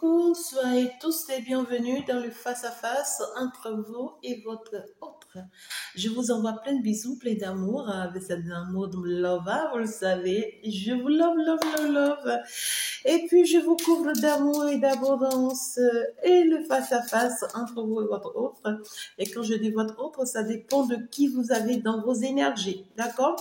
Coucou, soyez tous les bienvenus dans le face-à-face entre vous et votre autre. Je vous envoie plein de bisous, plein d'amour, avec cet amour de love, hein, vous le savez. Je vous love, love, love, love. Et puis, je vous couvre d'amour et d'abondance et le face-à-face entre vous et votre autre. Et quand je dis votre autre, ça dépend de qui vous avez dans vos énergies, d'accord?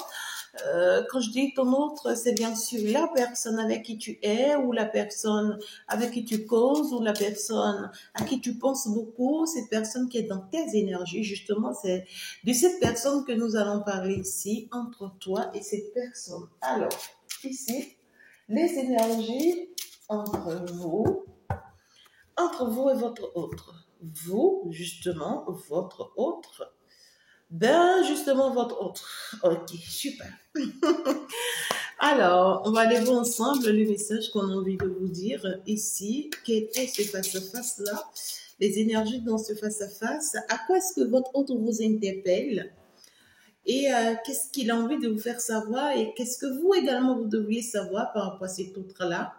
Quand je dis ton autre, c'est bien sûr la personne avec qui tu es ou la personne avec qui tu causes ou la personne à qui tu penses beaucoup, cette personne qui est dans tes énergies. Justement, c'est de cette personne que nous allons parler ici, entre toi et cette personne. Alors, ici, les énergies entre vous et votre autre. Vous, justement, votre autre. Ben, justement, votre autre. Ok, super. Alors, on va aller voir ensemble le message qu'on a envie de vous dire ici. Quel est ce face-à-face-là? Les énergies dans ce face-à-face. À quoi est-ce que votre autre vous interpelle? Et qu'est-ce qu'il a envie de vous faire savoir? Et qu'est-ce que vous également, vous devriez savoir par rapport à cet autre-là?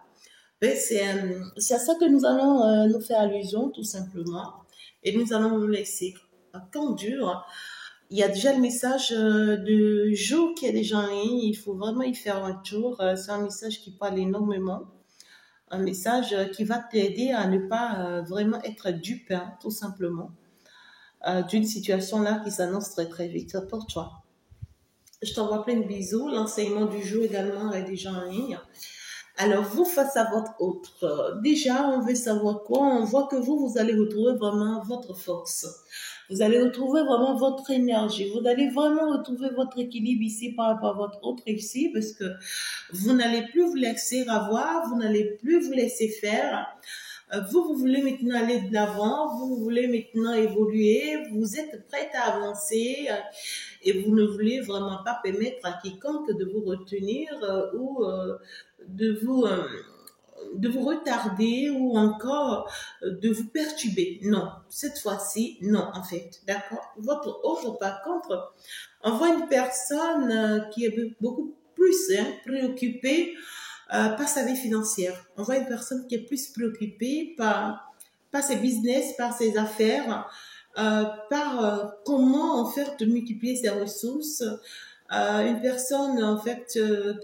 Ben, c'est à ça que nous allons nous faire allusion, tout simplement. Et nous allons nous laisser conduire. Il y a déjà le message de Jo qui est déjà en ligne. Il faut vraiment y faire un tour. C'est un message qui parle énormément. Un message qui va t'aider à ne pas vraiment être dupe, hein, tout simplement, d'une situation-là qui s'annonce très très vite pour toi. Je t'envoie plein de bisous. L'enseignement du jour également est déjà en ligne. Alors, vous, face à votre autre, déjà, on veut savoir quoi? On voit que vous allez retrouver vraiment votre force. Vous allez retrouver vraiment votre énergie. Vous allez vraiment retrouver votre équilibre ici par rapport à votre autre ici, parce que vous n'allez plus vous laisser avoir, vous n'allez plus vous laisser faire. Vous voulez maintenant aller de l'avant, vous voulez maintenant évoluer, vous êtes prête à avancer et vous ne voulez vraiment pas permettre à quiconque de vous retenir ou de vous retarder ou encore de vous perturber. Non, cette fois-ci, non, en fait. D'accord? Votre autre, par contre, on voit une personne qui est beaucoup plus préoccupée par sa vie financière. On voit une personne qui est plus préoccupée par ses business, par ses affaires, par comment en fait multiplier ses ressources. Une personne en fait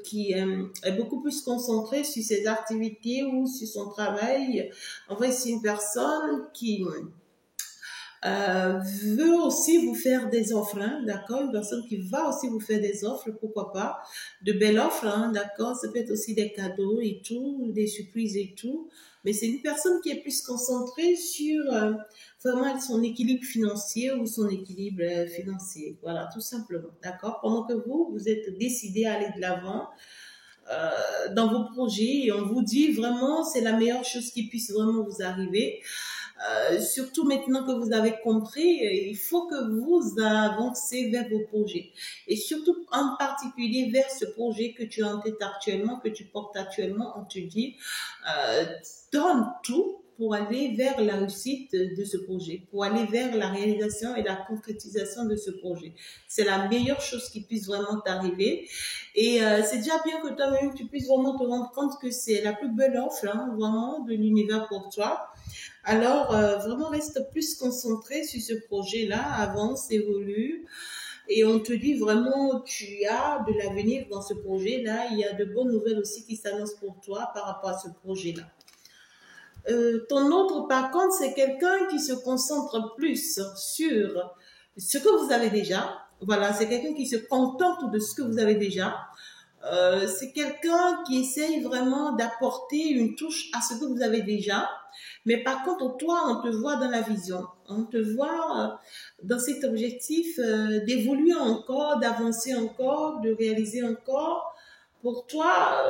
qui est beaucoup plus concentrée sur ses activités ou sur son travail. En vrai, c'est une personne qui veut aussi vous faire des offres, hein, d'accord? Une personne qui va aussi vous faire des offres, pourquoi pas, de belles offres, hein, d'accord? Ça peut être aussi des cadeaux et tout, des surprises et tout, mais c'est une personne qui est plus concentrée sur vraiment son équilibre financier ou son équilibre financier, voilà, tout simplement, d'accord? Pendant que vous êtes décidé à aller de l'avant, dans vos projets et on vous dit vraiment c'est la meilleure chose qui puisse vraiment vous arriver. Surtout maintenant que vous avez compris, il faut que vous avancez vers vos projets. Et surtout en particulier vers ce projet que tu as en tête actuellement, que tu portes actuellement, on te dit, donne tout pour aller vers la réussite de ce projet, pour aller vers la réalisation et la concrétisation de ce projet. C'est la meilleure chose qui puisse vraiment t'arriver. Et c'est déjà bien que toi-même, tu puisses vraiment te rendre compte que c'est la plus belle offre, hein, vraiment, de l'univers pour toi. Alors, vraiment, reste plus concentré sur ce projet-là, avance, évolue. Et on te dit vraiment, tu as de l'avenir dans ce projet-là. Il y a de bonnes nouvelles aussi qui s'annoncent pour toi par rapport à ce projet-là. Ton autre, par contre, c'est quelqu'un qui se concentre plus sur ce que vous avez déjà. Voilà, c'est quelqu'un qui se contente de ce que vous avez déjà. C'est quelqu'un qui essaye vraiment d'apporter une touche à ce que vous avez déjà. Mais par contre, toi, on te voit dans la vision. On te voit dans cet objectif d'évoluer encore, d'avancer encore, de réaliser encore. Pour toi,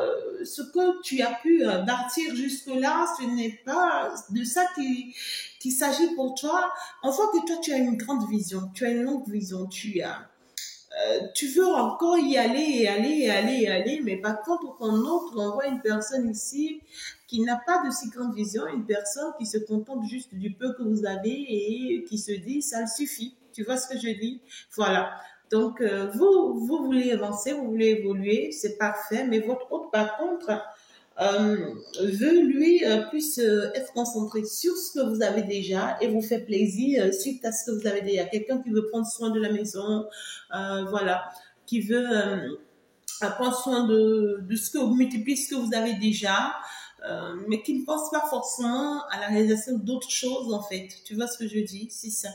ce que tu as pu bâtir jusque-là, ce n'est pas de ça qu'il s'agit pour toi. On voit que toi, tu as une grande vision, tu as une longue vision, tu veux encore y aller et aller et aller et aller, mais par contre, ton autre, on voit une personne ici qui n'a pas de si grande vision, une personne qui se contente juste du peu que vous avez et qui se dit, ça le suffit. Tu vois ce que je dis? Voilà. Donc, vous voulez avancer, vous voulez évoluer, c'est parfait, mais votre autre, par contre, veut lui plus être concentré sur ce que vous avez déjà et vous fait plaisir suite à ce que vous avez déjà. Quelqu'un qui veut prendre soin de la maison, voilà, qui veut prendre soin de ce que vous multipliez, ce que vous avez déjà, mais qui ne pense pas forcément à la réalisation d'autres choses en fait. Tu vois ce que je dis? C'est ça.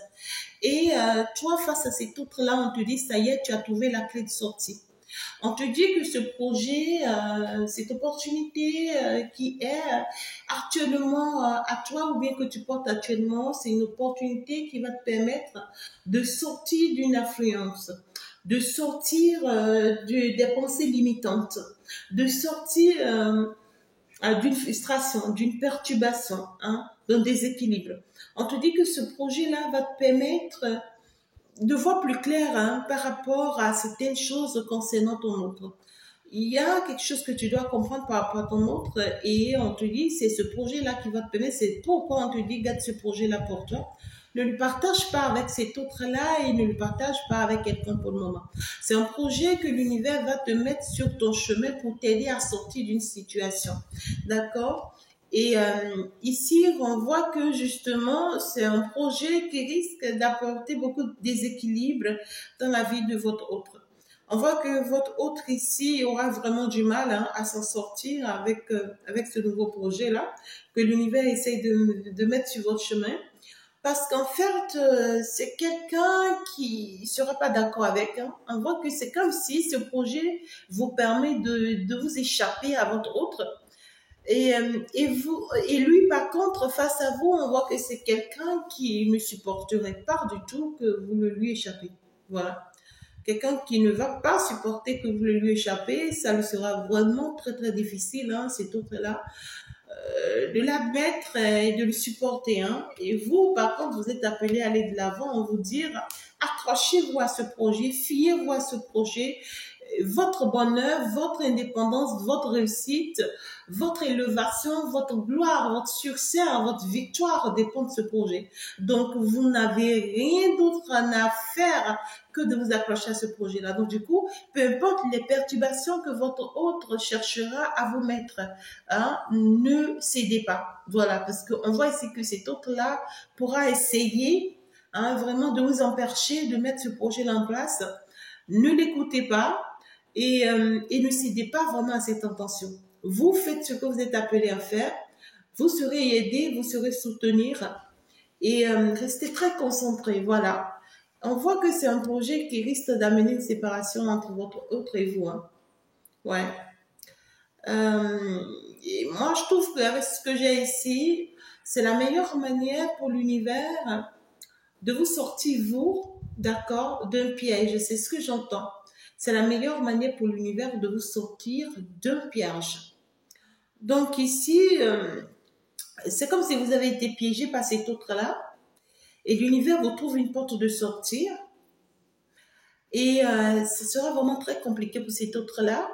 Et toi, face à cet autre-là, on te dit, ça y est, tu as trouvé la clé de sortie. On te dit que ce projet, cette opportunité qui est actuellement à toi ou bien que tu portes actuellement, c'est une opportunité qui va te permettre de sortir d'une influence, de sortir des pensées limitantes, de sortir d'une frustration, d'une perturbation, hein, d'un déséquilibre. On te dit que ce projet-là va te permettre de voir plus clair hein, par rapport à certaines choses concernant ton autre. Il y a quelque chose que tu dois comprendre par rapport à ton autre et on te dit c'est ce projet-là qui va te permettre, c'est pourquoi on te dit garde ce projet-là pour toi. Ne le partage pas avec cet autre-là et ne le partage pas avec quelqu'un pour le moment. C'est un projet que l'univers va te mettre sur ton chemin pour t'aider à sortir d'une situation. D'accord? Et ici, on voit que justement, c'est un projet qui risque d'apporter beaucoup de déséquilibre dans la vie de votre autre. On voit que votre autre ici aura vraiment du mal hein, à s'en sortir avec ce nouveau projet-là, que l'univers essaye de mettre sur votre chemin. Parce qu'en fait, c'est quelqu'un qui ne sera pas d'accord avec. Hein. On voit que c'est comme si ce projet vous permet de vous échapper à votre autre. Et lui, par contre, face à vous, on voit que c'est quelqu'un qui ne supporterait pas du tout que vous ne lui échappez. Voilà. Quelqu'un qui ne va pas supporter que vous le lui échappez, ça lui sera vraiment très très difficile, hein, cet autre-là, de l'admettre et de le supporter. Hein. Et vous, par contre, vous êtes appelé à aller de l'avant, on vous dire, accrochez-vous à ce projet, fiez-vous à ce projet, votre bonheur, votre indépendance, votre réussite, votre élévation, votre gloire, votre succès, votre victoire dépend de ce projet. Donc, vous n'avez rien d'autre à faire que de vous accrocher à ce projet-là. Donc, du coup, peu importe les perturbations que votre autre cherchera à vous mettre, hein, ne cédez pas. Voilà, parce qu'on voit ici que cet autre-là pourra essayer hein, vraiment de vous empêcher de mettre ce projet-là en place. Ne l'écoutez pas et ne cédez pas vraiment à cette intention. Vous faites ce que vous êtes appelé à faire, vous serez aidé, vous serez soutenir et restez très concentré. Voilà. On voit que c'est un projet qui risque d'amener une séparation entre votre autre et vous. Hein. Ouais. Et moi, je trouve qu'avec ce que j'ai ici, c'est la meilleure manière pour l'univers de vous sortir, vous, d'accord, d'un piège. C'est ce que j'entends. C'est la meilleure manière pour l'univers de vous sortir d'un piège. Donc ici, c'est comme si vous avez été piégé par cet autre-là et l'univers vous trouve une porte de sortie et ce sera vraiment très compliqué pour cet autre-là.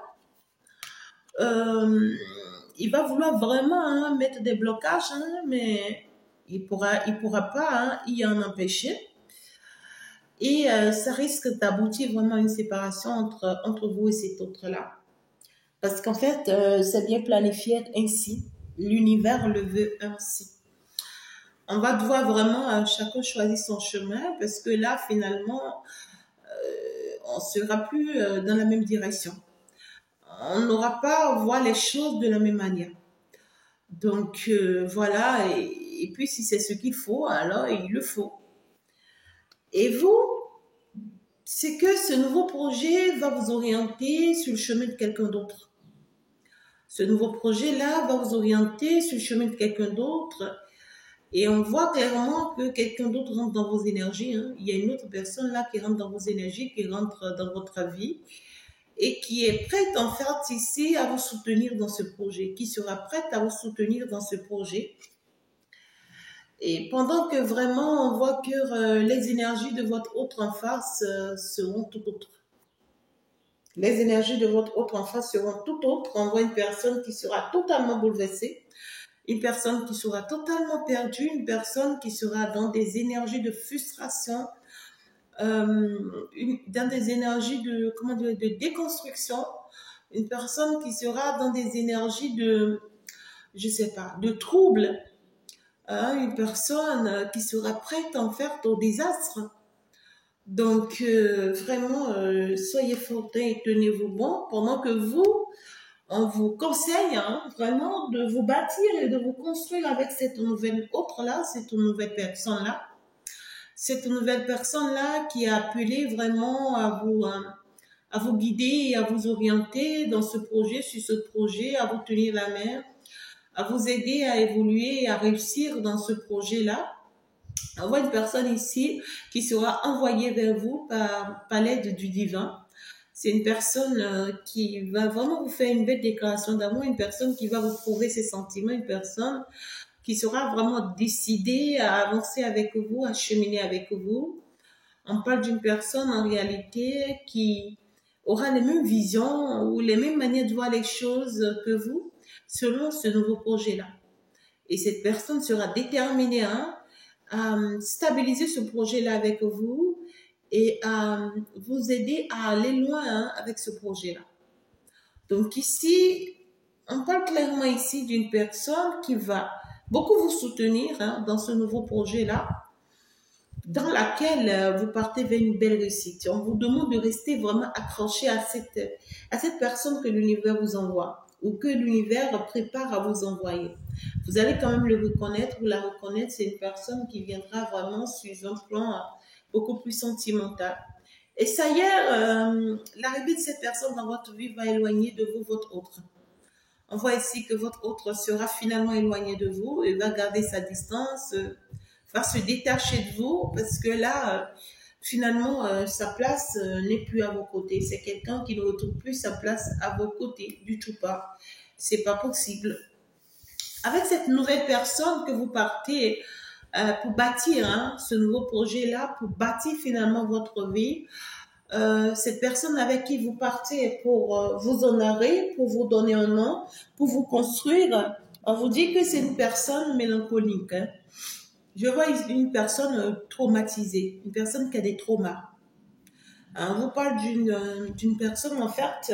Il va vouloir vraiment hein, mettre des blocages, hein, mais il pourra pas hein, y en empêcher. Et ça risque d'aboutir vraiment à une séparation entre vous et cet autre-là. Parce qu'en fait, c'est bien planifié ainsi. L'univers le veut ainsi. On va devoir vraiment chacun choisir son chemin parce que là, finalement, on ne sera plus dans la même direction. On n'aura pas à voir les choses de la même manière. Donc, voilà. Et puis, si c'est ce qu'il faut, alors il le faut. Et vous, c'est que ce nouveau projet va vous orienter sur le chemin de quelqu'un d'autre. Ce nouveau projet-là va vous orienter sur le chemin de quelqu'un d'autre. Et on voit clairement que quelqu'un d'autre rentre dans vos énergies. Hein. Il y a une autre personne là qui rentre dans vos énergies, qui rentre dans votre vie et qui est prête en fait ici à vous soutenir dans ce projet, qui sera prête à vous soutenir dans ce projet. Et pendant que vraiment on voit que les énergies de votre autre en face seront tout autres. Les énergies de votre autre en face seront tout autres. On voit une personne qui sera totalement bouleversée, une personne qui sera totalement perdue, une personne qui sera dans des énergies de frustration, dans des énergies de déconstruction, une personne qui sera dans des énergies de, je sais pas, de trouble, hein, une personne qui sera prête en fait au désastre. Donc, vraiment, soyez forts et tenez-vous bon pendant que vous, on vous conseille hein, vraiment de vous bâtir et de vous construire avec cette nouvelle autre-là, cette nouvelle personne-là. Cette nouvelle personne-là qui a appelé vraiment à vous guider et à vous orienter dans ce projet, sur ce projet, à vous tenir la main, à vous aider à évoluer et à réussir dans ce projet-là. On voit une personne ici qui sera envoyée vers vous par l'aide du divin. C'est une personne qui va vraiment vous faire une belle déclaration d'amour, une personne qui va vous prouver ses sentiments, une personne qui sera vraiment décidée à avancer avec vous, à cheminer avec vous. On parle d'une personne en réalité qui aura les mêmes visions ou les mêmes manières de voir les choses que vous selon ce nouveau projet-là. Et cette personne sera déterminée hein, à stabiliser ce projet-là avec vous et à vous aider à aller loin hein, avec ce projet-là. Donc ici, on parle clairement ici d'une personne qui va beaucoup vous soutenir hein, dans ce nouveau projet-là, dans laquelle vous partez vers une belle réussite. On vous demande de rester vraiment accroché à cette personne que l'univers vous envoie ou que l'univers prépare à vous envoyer. Vous allez quand même le reconnaître ou la reconnaître, c'est une personne qui viendra vraiment sur un plan beaucoup plus sentimental. Et ça y est, l'arrivée de cette personne dans votre vie va éloigner de vous votre autre. On voit ici que votre autre sera finalement éloigné de vous et va garder sa distance, va se détacher de vous parce que là, finalement, sa place n'est plus à vos côtés. C'est quelqu'un qui ne retrouve plus sa place à vos côtés, du tout pas. C'est pas possible. Avec cette nouvelle personne que vous partez pour bâtir hein, ce nouveau projet-là, pour bâtir finalement votre vie, cette personne avec qui vous partez pour vous honorer, pour vous donner un nom, pour vous construire, on vous dit que c'est une personne mélancolique. Hein. Je vois une personne traumatisée, une personne qui a des traumas. On vous parle d'une personne en fait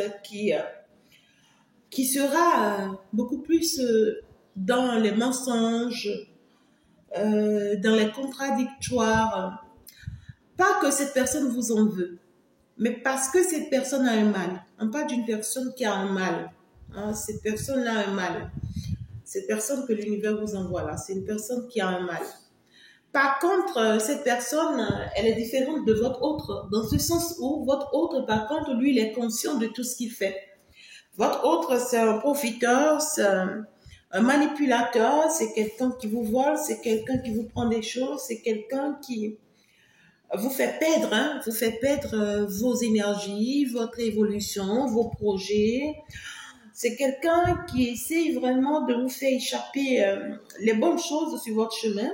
qui sera beaucoup plus dans les mensonges, dans les contradictoires. Pas que cette personne vous en veut, mais parce que cette personne a un mal. On parle d'une personne qui a un mal. Hein, cette personne-là a un mal. Cette personne que l'univers vous envoie là, c'est une personne qui a un mal. Par contre, cette personne, elle est différente de votre autre, dans ce sens où votre autre, par contre, lui, il est conscient de tout ce qu'il fait. Votre autre, c'est un profiteur, c'est un manipulateur, c'est quelqu'un qui vous vole, c'est quelqu'un qui vous prend des choses, c'est quelqu'un qui vous fait perdre, hein, vous fait perdre vos énergies, votre évolution, vos projets. C'est quelqu'un qui essaie vraiment de vous faire échapper les bonnes choses sur votre chemin.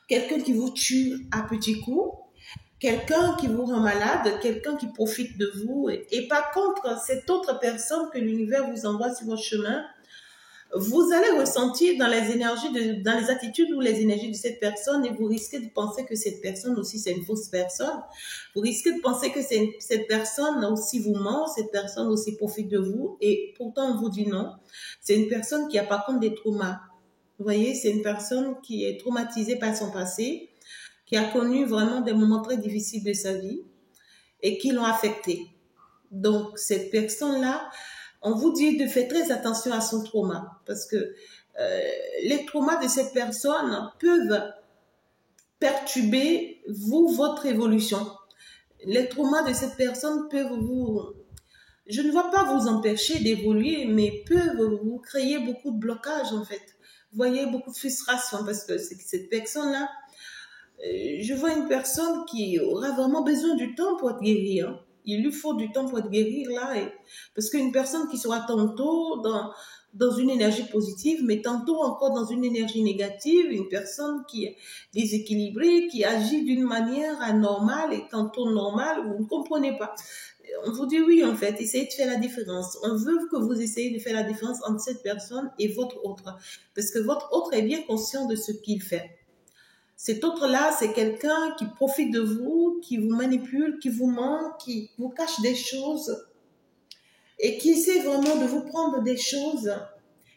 Quelqu'un qui vous tue à petits coups, quelqu'un qui vous rend malade, quelqu'un qui profite de vous. Et par contre, cette autre personne que l'univers vous envoie sur votre chemin, vous allez ressentir dans les énergies, dans les attitudes ou les énergies de cette personne et vous risquez de penser que cette personne aussi c'est une fausse personne. Vous risquez de penser que cette personne aussi vous ment, cette personne aussi profite de vous et pourtant on vous dit non. C'est une personne qui a par contre des traumas. Vous voyez, c'est une personne qui est traumatisée par son passé, qui a connu vraiment des moments très difficiles de sa vie et qui l'ont affectée. Donc, cette personne-là, on vous dit de faire très attention à son trauma parce que les traumas de cette personne peuvent perturber votre évolution. Les traumas de cette personne peuvent je ne vois pas vous empêcher d'évoluer, mais peuvent vous créer beaucoup de blocages en fait. Vous voyez, beaucoup de frustration parce que cette personne-là, je vois une personne qui aura vraiment besoin du temps pour être guérie. Hein. Il lui faut du temps pour être guérie là. Parce qu'une personne qui sera tantôt dans une énergie positive, mais tantôt encore dans une énergie négative, une personne qui est déséquilibrée, qui agit d'une manière anormale et tantôt normale, vous ne comprenez pas. On vous dit oui, en fait, essayez de faire la différence. On veut que vous essayez de faire la différence entre cette personne et votre autre. Parce que votre autre est bien conscient de ce qu'il fait. Cet autre-là, c'est quelqu'un qui profite de vous, qui vous manipule, qui vous ment, qui vous cache des choses. et qui essaie vraiment de vous prendre des choses,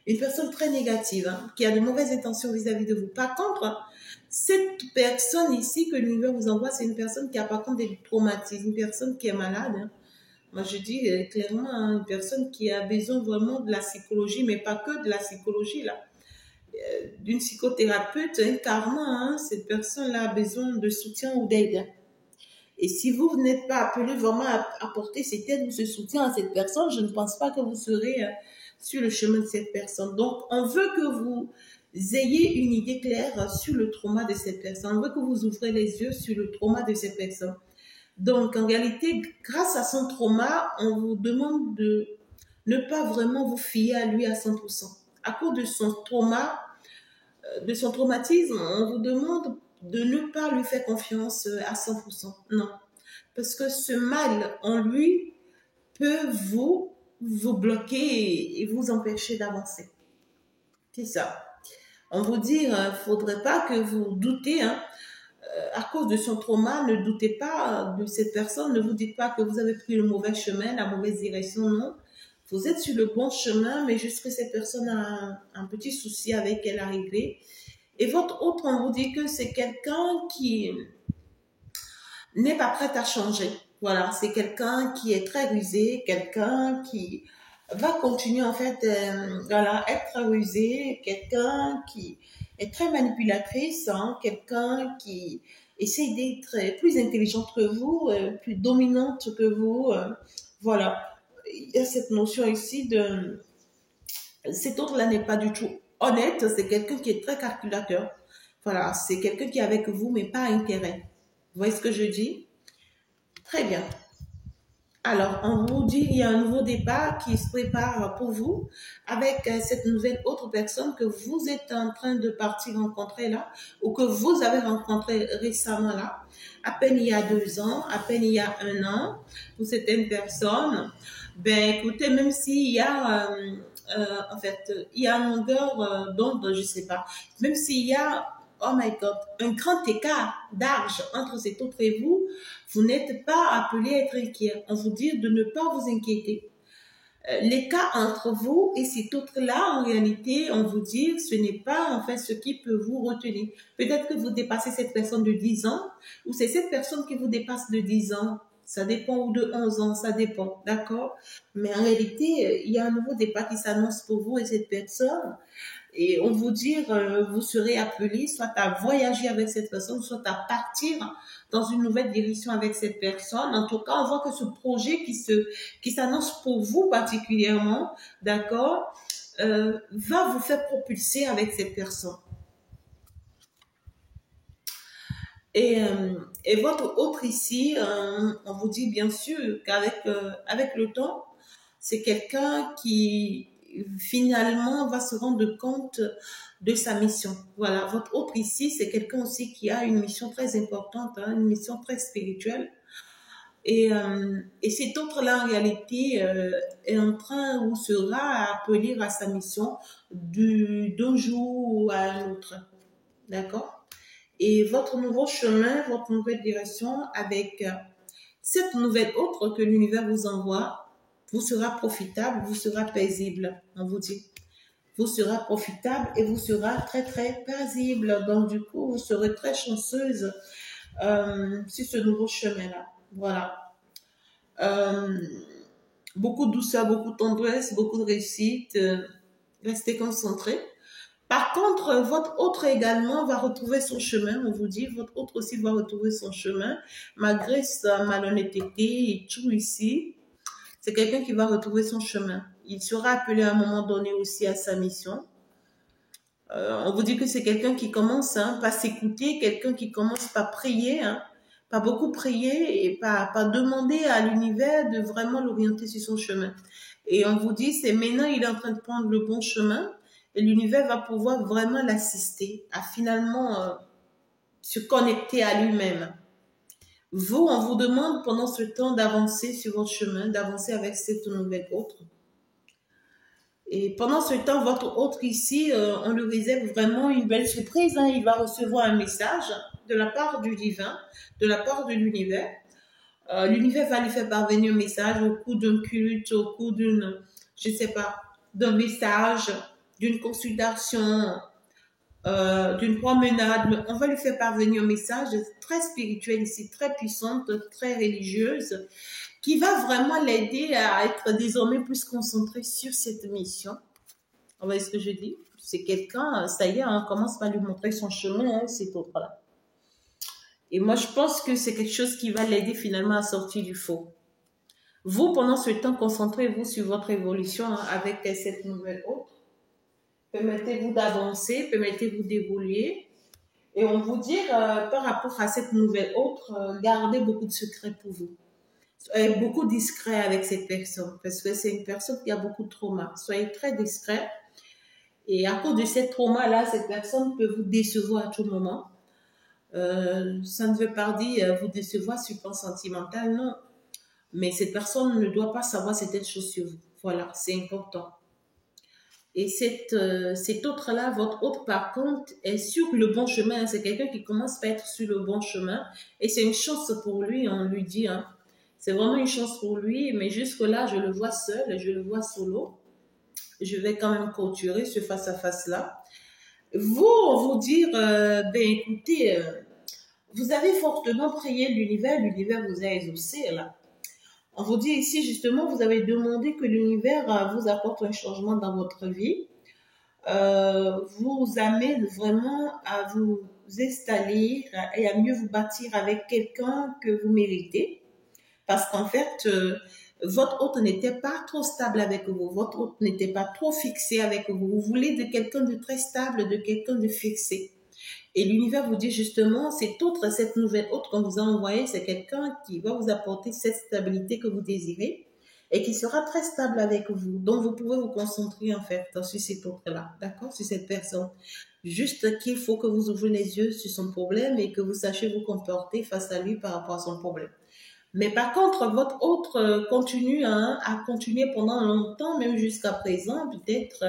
une personne très négative, hein, qui a de mauvaises intentions vis-à-vis de vous. Par contre, cette personne ici que l'univers vous envoie, c'est une personne qui a par contre des traumatismes, une personne qui est malade, hein. Moi, je dis clairement, hein, une personne qui a besoin vraiment de la psychologie, mais pas que de la psychologie, là. D'une psychothérapeute, un karma, hein, cette personne-là a besoin de soutien ou d'aide. Et si vous n'êtes pas appelé vraiment à apporter cette aide ou ce soutien à cette personne, je ne pense pas que vous serez sur le chemin de cette personne. Donc, on veut que vous ayez une idée claire sur le trauma de cette personne. On veut que vous ouvrez les yeux sur le trauma de cette personne. Donc, en réalité, grâce à son trauma, on vous demande de ne pas vraiment vous fier à lui à 100%. À cause de son trauma, de son traumatisme, on vous demande de ne pas lui faire confiance à 100%. Non. Parce que ce mal en lui peut vous bloquer et vous empêcher d'avancer. C'est ça. On vous dit, il ne faudrait pas que vous doutez, hein, à cause de son trauma, ne doutez pas de cette personne, ne vous dites pas que vous avez pris le mauvais chemin, la mauvaise direction, non. Vous êtes sur le bon chemin, mais juste que cette personne a un petit souci avec elle à régler. Et votre autre, on vous dit que c'est quelqu'un qui n'est pas prêt à changer. Voilà, c'est quelqu'un qui est très rusé, quelqu'un qui va continuer en fait, voilà, être rusé, quelqu'un qui est très manipulatrice, hein, quelqu'un qui essaie d'être plus intelligente que vous, plus dominante que vous. Voilà, il y a cette notion ici de cet autre-là n'est pas du tout honnête, c'est quelqu'un qui est très calculateur. Voilà, c'est quelqu'un qui est avec vous, mais pas intérêt. Vous voyez ce que je dis? Très bien. Alors, on vous dit il y a un nouveau départ qui se prépare pour vous avec cette nouvelle autre personne que vous êtes en train de partir rencontrer là, ou que vous avez rencontré récemment là, à peine il y a 2 ans, à peine il y a 1 an, pour certaines personnes. Ben, écoutez, même s'il y a, en fait, il y a une longueur d'onde, je sais pas, même s'il y a, oh my God, un grand écart d'âge entre cet autre et vous n'êtes pas appelé à être inquiet. On vous dit de ne pas vous inquiéter. L'écart entre vous et cet autre-là, en réalité, on vous dit, ce n'est pas en fait ce qui peut vous retenir. Peut-être que vous dépassez cette personne de 10 ans, ou c'est cette personne qui vous dépasse de 10 ans. Ça dépend, ou de 11 ans, ça dépend, d'accord? Mais en réalité, il y a un nouveau départ qui s'annonce pour vous et cette personne. Et on vous dit, vous serez appelé soit à voyager avec cette personne, soit à partir dans une nouvelle direction avec cette personne. En tout cas, on voit que ce projet qui s'annonce pour vous particulièrement, d'accord, va vous faire propulser avec cette personne. Et votre autre ici, on vous dit bien sûr qu'avec avec le temps, c'est quelqu'un qui finalement va se rendre compte de sa mission. Voilà, votre autre ici, c'est quelqu'un aussi qui a une mission très importante, hein, une mission très spirituelle. Et cet autre-là, en réalité, est en train ou sera appelé à sa mission d'un jour à un autre. D'accord? Et votre nouveau chemin, votre nouvelle direction avec cette nouvelle autre que l'univers vous envoie, vous sera profitable, vous sera paisible, on vous dit. Vous sera profitable et vous sera très, très paisible. Donc, du coup, vous serez très chanceuse sur ce nouveau chemin-là. Voilà. Beaucoup de douceur, beaucoup de tendresse, beaucoup de réussite. Restez concentrés. Par contre, votre autre également va retrouver son chemin, on vous dit, votre autre aussi va retrouver son chemin, malgré sa malhonnêteté et tout ici. C'est quelqu'un qui va retrouver son chemin. Il sera appelé à un moment donné aussi à sa mission. On vous dit que c'est quelqu'un qui commence par s'écouter, quelqu'un qui commence par prier, par beaucoup prier et par demander à l'univers de vraiment l'orienter sur son chemin. Et on vous dit, c'est maintenant il est en train de prendre le bon chemin et l'univers va pouvoir vraiment l'assister à finalement se connecter à lui-même. Vous, on vous demande pendant ce temps d'avancer sur votre chemin, d'avancer avec cette nouvelle autre. Et pendant ce temps, votre autre ici, on lui réserve vraiment une belle surprise. Il va recevoir un message de la part du divin, de la part de l'univers, L'univers va lui faire parvenir un message au cours d'un culte, au cours d'une, je sais pas, d'un message, d'une consultation, d'une promenade. Mais on va lui faire parvenir un message très spirituel ici, très puissante, très religieuse, qui va vraiment l'aider à être désormais plus concentré sur cette mission. Vous voyez ce que je dis? C'est quelqu'un, ça y est, on commence par lui montrer son chemin, hein, c'est autre là. Et moi, je pense que c'est quelque chose qui va l'aider finalement à sortir du faux. Vous, pendant ce temps, concentrez-vous sur votre évolution hein, avec cette nouvelle autre. Permettez-vous d'avancer, permettez-vous d'évoluer. Et on vous dit, par rapport à cette nouvelle autre, gardez beaucoup de secrets pour vous. Soyez beaucoup discret avec cette personne parce que c'est une personne qui a beaucoup de trauma. Soyez très discret. Et à cause de cette trauma-là, cette personne peut vous décevoir à tout moment. Ça ne veut pas dire vous décevoir sur le plan sentimental, non. Mais cette personne ne doit pas savoir certaines choses sur vous. Voilà, c'est important. Et cet autre-là, votre autre par contre, est sur le bon chemin. C'est quelqu'un qui commence à être sur le bon chemin. Et c'est une chance pour lui, on lui dit. Hein. C'est vraiment une chance pour lui. Mais jusque-là, je le vois seul, je le vois solo. Je vais quand même clôturer ce face-à-face-là. Vous dire, ben écoutez, vous avez fortement prié l'univers vous a exaucé là. On vous dit ici justement, vous avez demandé que l'univers vous apporte un changement dans votre vie, vous amène vraiment à vous installer et à mieux vous bâtir avec quelqu'un que vous méritez, parce qu'en fait, votre hôte n'était pas trop stable avec vous, votre hôte n'était pas trop fixé avec vous. Vous voulez de quelqu'un de très stable, de quelqu'un de fixé. Et l'univers vous dit justement, cette nouvelle hôte qu'on vous a envoyée, c'est quelqu'un qui va vous apporter cette stabilité que vous désirez et qui sera très stable avec vous. Donc, vous pouvez vous concentrer en fait sur cet autre-là, d'accord, sur cette personne. Juste qu'il faut que vous ouvrez les yeux sur son problème et que vous sachiez vous comporter face à lui par rapport à son problème. Mais par contre, votre autre continue hein, à continuer pendant longtemps, même jusqu'à présent, peut-être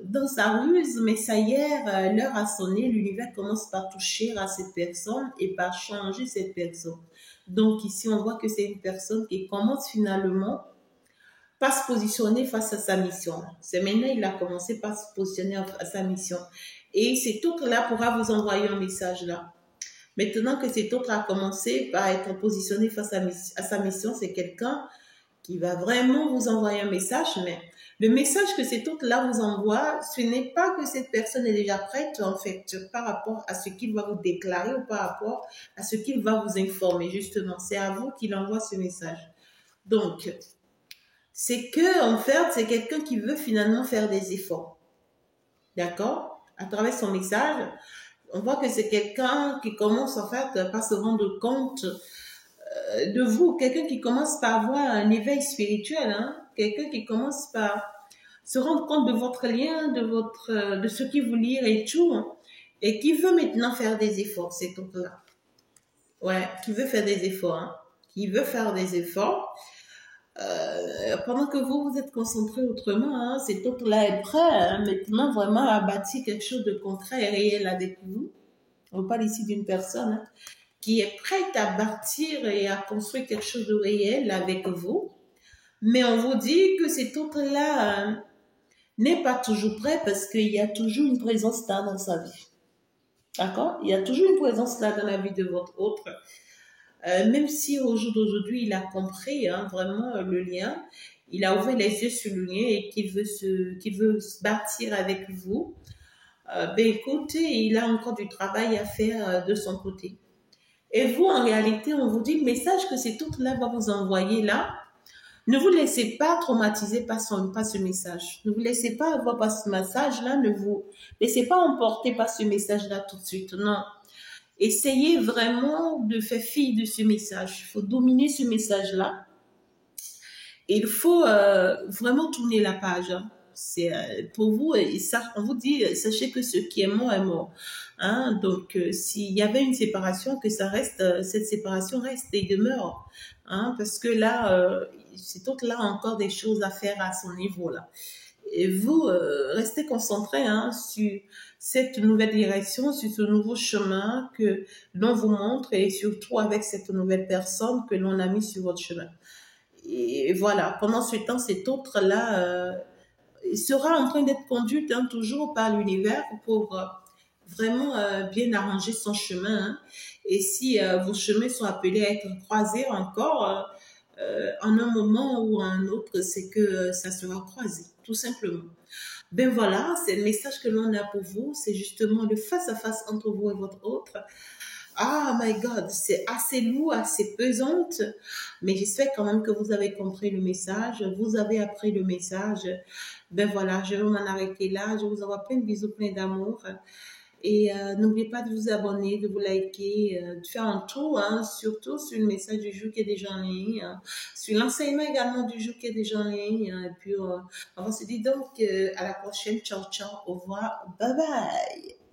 dans sa ruse, mais ça y est, l'heure a sonné, l'univers commence par toucher à cette personne et par changer cette personne. Donc ici, on voit que c'est une personne qui commence finalement par se positionner face à sa mission. C'est maintenant il a commencé par se positionner à sa mission. Et cet autre-là pourra vous envoyer un message là. Maintenant que cet autre a commencé par être positionné face à sa mission, c'est quelqu'un qui va vraiment vous envoyer un message, mais le message que cet autre-là vous envoie, ce n'est pas que cette personne est déjà prête, en fait, par rapport à ce qu'il va vous déclarer ou par rapport à ce qu'il va vous informer, justement. C'est à vous qu'il envoie ce message. Donc, c'est que, en fait, c'est quelqu'un qui veut finalement faire des efforts. D'accord? À travers son message, on voit que c'est quelqu'un qui commence, en fait, par se rendre compte de vous, quelqu'un qui commence par avoir un éveil spirituel, hein? Quelqu'un qui commence par se rendre compte de votre lien, de ce qui vous lie et tout, hein? Et qui veut maintenant faire des efforts, cet autre-là. Ouais, qui veut faire des efforts, hein? Qui veut faire des efforts. Pendant que vous êtes concentré autrement, hein, cet autre-là est prêt hein, maintenant vraiment à bâtir quelque chose de concret et réel avec vous. On parle ici d'une personne hein, qui est prête à bâtir et à construire quelque chose de réel avec vous. Mais on vous dit que cet autre-là n'est pas toujours prêt parce qu'il y a toujours une présence là dans sa vie. D'accord? Il y a toujours une présence là dans la vie de votre autre. Même si au jour d'aujourd'hui, il a compris hein, vraiment le lien, il a ouvert les yeux sur le lien et qu'il veut se bâtir avec vous, ben écoutez, il a encore du travail à faire de son côté. Et vous, en réalité, on vous dit le message que cet autre-là va vous envoyer là. Ne vous laissez pas traumatiser par ce message. Ne vous laissez pas avoir par ce message-là. Ne vous laissez pas emporter par ce message-là tout de suite. Non. Essayez vraiment de faire fi de ce message. Il faut dominer ce message-là. Et il faut vraiment tourner la page. Hein. C'est pour vous, on vous dit, sachez que ce qui est mort est mort. Hein? Donc, s'il y avait une séparation, que ça reste, cette séparation reste et demeure. Hein? Parce que là, cet autre-là a encore des choses à faire à son niveau là. Et vous, restez concentrés hein, sur cette nouvelle direction, sur ce nouveau chemin que l'on vous montre et surtout avec cette nouvelle personne que l'on a mis sur votre chemin. Et voilà, pendant ce temps, cet autre-là sera en train d'être conduite hein, toujours par l'univers pour vraiment bien arranger son chemin. Hein. Et si vos chemins sont appelés à être croisés encore, en un moment ou un autre, c'est que ça sera croisé, tout simplement. Ben voilà, c'est le message que l'on a pour vous, c'est justement le face-à-face entre vous et votre autre. Ah my God, c'est assez lourd, assez pesante, mais j'espère quand même que vous avez compris le message, vous avez appris le message. Ben voilà, je vais m'en arrêter là, je vous envoie plein de bisous, plein d'amour. Et n'oubliez pas de vous abonner, de vous liker, de faire un tour, hein, surtout sur le message du jour qui est déjà en ligne, hein, sur l'enseignement également du jour qui est déjà en ligne. Hein, et puis, on va se dire donc à la prochaine. Ciao, ciao, au revoir, bye bye.